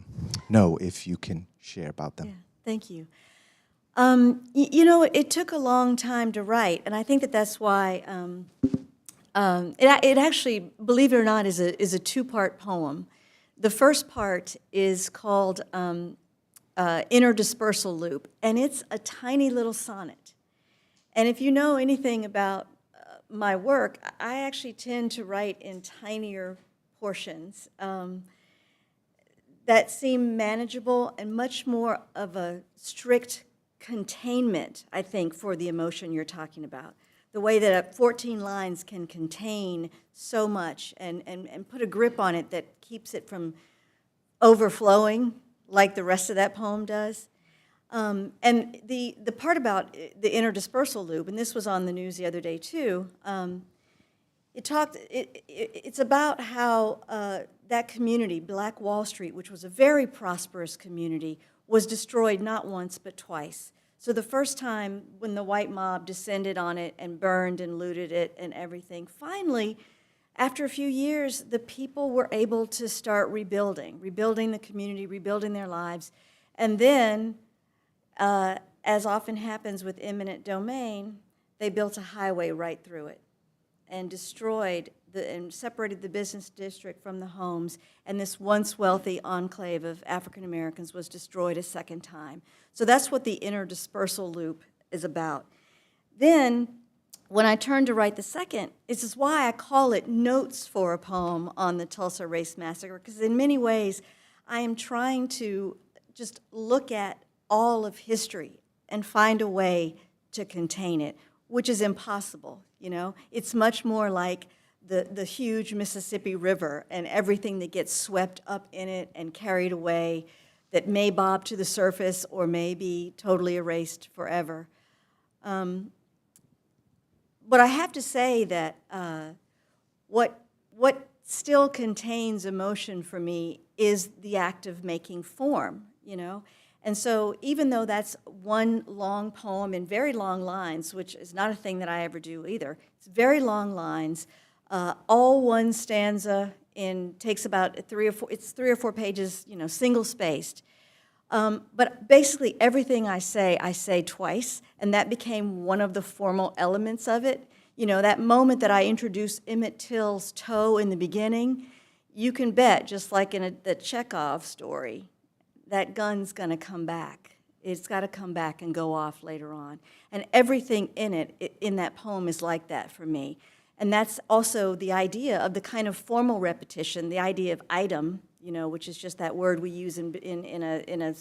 S7: know if you can share about them.
S5: Yeah, thank you. You know, it took a long time to write, and I think that's why it actually, believe it or not, is a 2-part poem. The first part is called Interdispersal Loop, and it's a tiny little sonnet. And if you know anything about my work, I actually tend to write in tinier portions that seem manageable and much more of a strict containment, I think, for the emotion you're talking about. The way that 14 lines can contain so much and put a grip on it that keeps it from overflowing like the rest of that poem does. And the part about the interdispersal loop, and this was on the news the other day too, it's about how that community, Black Wall Street, which was a very prosperous community, was destroyed not once but twice. So the first time when the white mob descended on it and burned and looted it and everything, finally, after a few years, the people were able to start rebuilding the community, rebuilding their lives. And then, as often happens with eminent domain, they built a highway right through it and destroyed and separated the business district from the homes, and this once wealthy enclave of African Americans was destroyed a second time. So that's what the interdispersal loop is about. Then, when I turned to write the second, this is why I call it Notes for a Poem on the Tulsa Race Massacre, because in many ways, I am trying to just look at all of history and find a way to contain it, which is impossible, you know? It's much more like the huge Mississippi River and everything that gets swept up in it and carried away that may bob to the surface or may be totally erased forever. But I have to say that what still contains emotion for me is the act of making form, you know? And so even though that's one long poem in very long lines, which is not a thing that I ever do either, it's very long lines, all one stanza takes about 3 or 4 pages, you know, single-spaced. But basically everything I say twice, and that became one of the formal elements of it. You know, that moment that I introduced Emmett Till's toe in the beginning, you can bet, just like in the Chekhov story, that gun's gonna come back. It's gotta come back and go off later on. And everything in that poem is like that for me. And that's also the idea of the kind of formal repetition, the idea of item, you know, which is just that word we use in a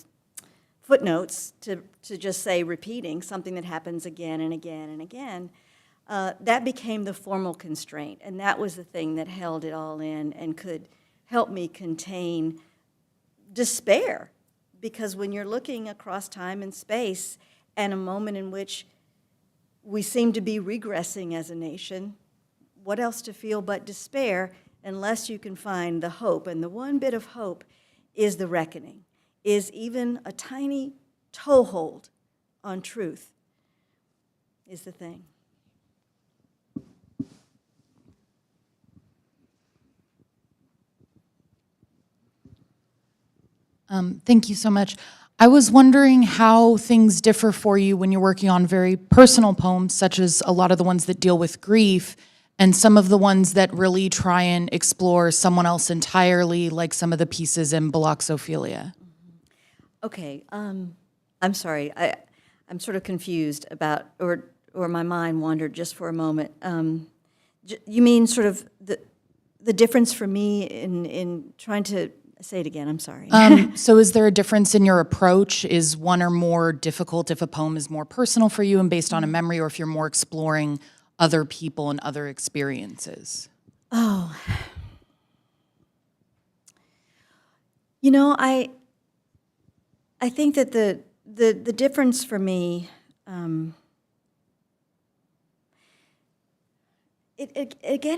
S5: footnotes to just say repeating something that happens again and again and again. That became the formal constraint, and that was the thing that held it all in and could help me contain despair. Because when you're looking across time and space and a moment in which we seem to be regressing as a nation, what else to feel but despair unless you can find the hope? And the one bit of hope is the reckoning, is even a tiny toehold on truth is the thing.
S8: Thank you so much. I was wondering how things differ for you when you're working on very personal poems, such as a lot of the ones that deal with grief, and some of the ones that really try and explore someone else entirely, like some of the pieces in Ophelia.
S5: Okay, I'm sorry. I'm sort of confused about, or my mind wandered just for a moment. You mean sort of the difference for me in trying to say it again? I'm sorry.
S8: So is there a difference in your approach? Is one or more difficult if a poem is more personal for you and based on a memory, or if you're more exploring other people and other experiences?
S5: Oh. You know, I think that the difference for me, again,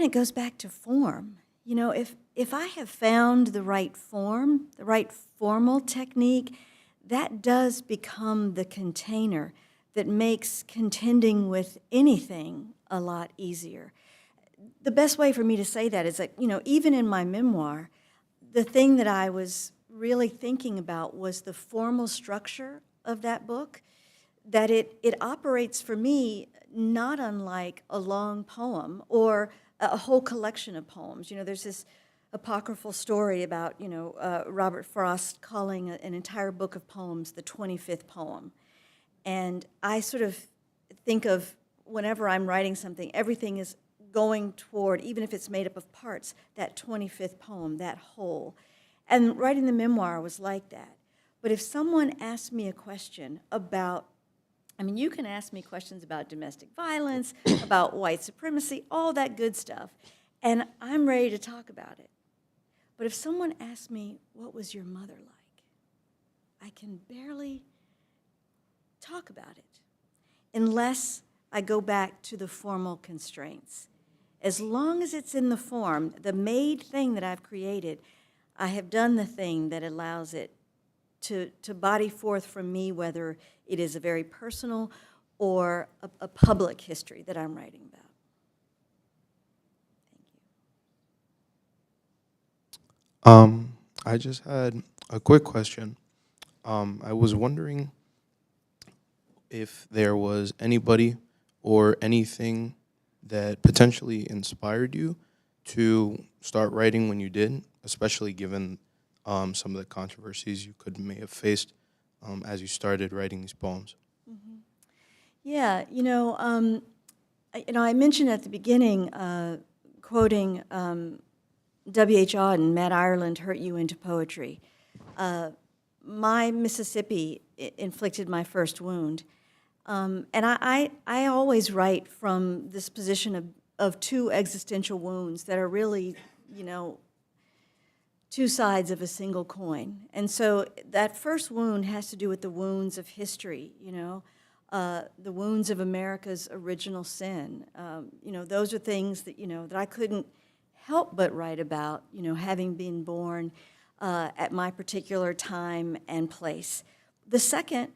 S5: it goes back to form. You know, if I have found the right form, the right formal technique, that does become the container that makes contending with anything a lot easier. The best way for me to say that is that, you know, even in my memoir, the thing that I was really thinking about was the formal structure of that book, that it operates for me not unlike a long poem or a whole collection of poems. You know, there's this apocryphal story about, you know, Robert Frost calling an entire book of poems the 25th poem. And I sort of think of, whenever I'm writing something, everything is going toward, even if it's made up of parts, that 25th poem, that whole. And writing the memoir was like that. But if someone asked me a question about, I mean, you can ask me questions about domestic violence, about white supremacy, all that good stuff, and I'm ready to talk about it. But if someone asks me, what was your mother like? I can barely talk about it unless I go back to the formal constraints. As long as it's in the form, the made thing that I've created, I have done the thing that allows it to body forth from me, whether it is a very personal or a public history that I'm writing about. Thank you.
S9: I just had a quick question. I was wondering if there was anybody or anything that potentially inspired you to start writing when you did, especially given some of the controversies you may have faced as you started writing these poems.
S5: Mm-hmm. Yeah, I mentioned at the beginning, quoting W.H. Auden, Matt Ireland hurt you into poetry. my Mississippi inflicted my first wound. And I always write from this position of two existential wounds that are really, two sides of a single coin. And so that first wound has to do with the wounds of history, the wounds of America's original sin. Those are things that, that I couldn't help but write about, having been born at my particular time and place. The second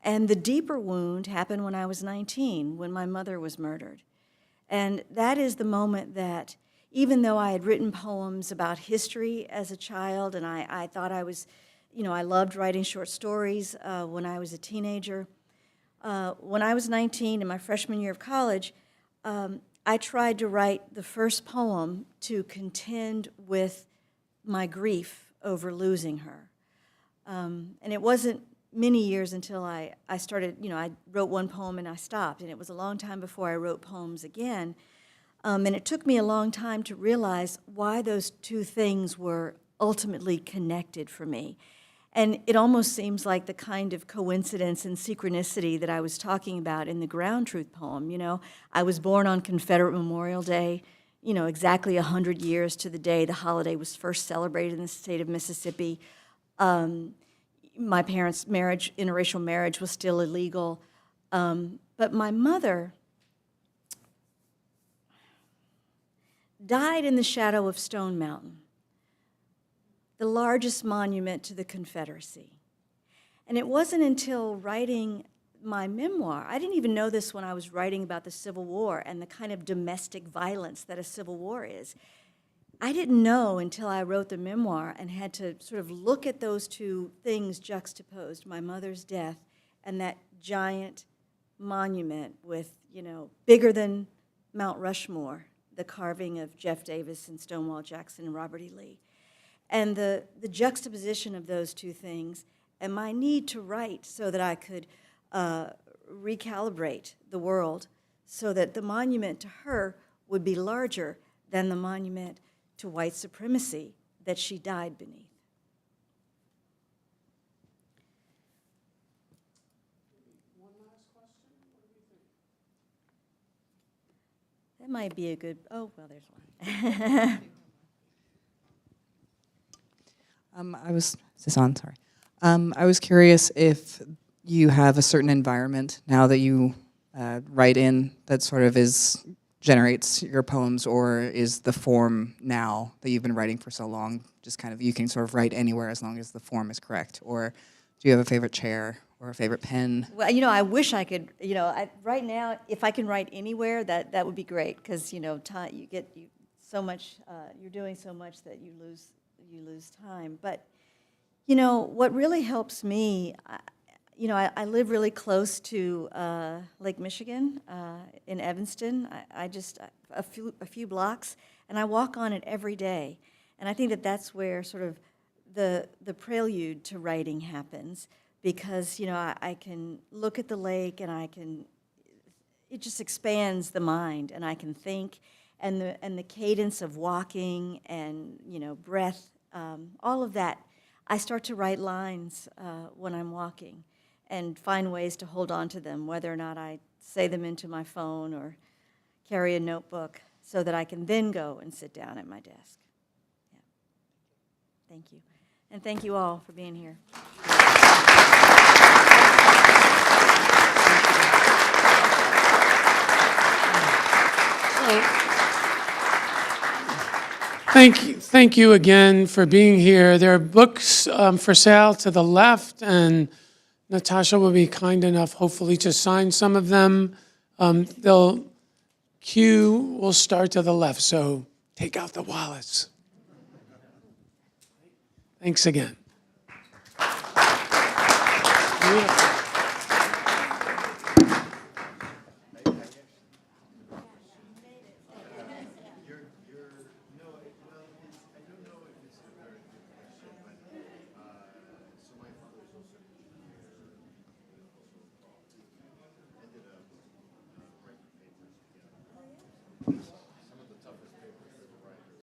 S5: and the deeper wound happened when I was 19, when my mother was murdered. And that is the moment that, even though I had written poems about history as a child, and I thought I was, I loved writing short stories when I was a teenager. When I was 19, in my freshman year of college, I tried to write the first poem to contend with my grief over losing her. And it wasn't many years until I started, I wrote one poem and I stopped, and it was a long time before I wrote poems again. And it took me a long time to realize why those two things were ultimately connected for me. And it almost seems like the kind of coincidence and synchronicity that I was talking about in the Ground Truth poem. I was born on Confederate Memorial Day, exactly 100 years to the day the holiday was first celebrated in the state of Mississippi. My parents' marriage, interracial marriage, was still illegal. But my mother died in the shadow of Stone Mountain, the largest monument to the Confederacy. And it wasn't until writing my memoir, I didn't even know this when I was writing about the Civil War and the kind of domestic violence that a civil war is. I didn't know until I wrote the memoir and had to sort of look at those two things juxtaposed, my mother's death and that giant monument with, bigger than Mount Rushmore, the carving of Jeff Davis and Stonewall Jackson and Robert E. Lee. And the juxtaposition of those two things and my need to write so that I could recalibrate the world so that the monument to her would be larger than the monument to white supremacy that she died beneath. One last question? What do you think? That might be a good, there's one.
S10: Is this on? Sorry. I was curious if you have a certain environment now that you write in that sort of generates your poems, or is the form now that you've been writing for so long just kind of, you can sort of write anywhere as long as the form is correct? Or do you have a favorite chair or a favorite pen?
S5: Well, I wish I could, right now, if I can write anywhere, that would be great, because, time, you so much, you're doing so much that you lose time. But, what really helps me, I live really close to Lake Michigan in Evanston. I just a few blocks, and I walk on it every day. And I think that that's where sort of the prelude to writing happens, because I can look at the lake and it just expands the mind, and I can think, and the cadence of walking and breath, all of that. I start to write lines when I'm walking, and find ways to hold on to them, whether or not I say them into my phone or carry a notebook, so that I can then go and sit down at my desk. Yeah. Thank you. And thank you all for being here.
S6: Thank you again for being here. There are books for sale to the left, and Natasha will be kind enough, hopefully, to sign some of them. Queue will start to the left, so take out the wallets. Thanks again.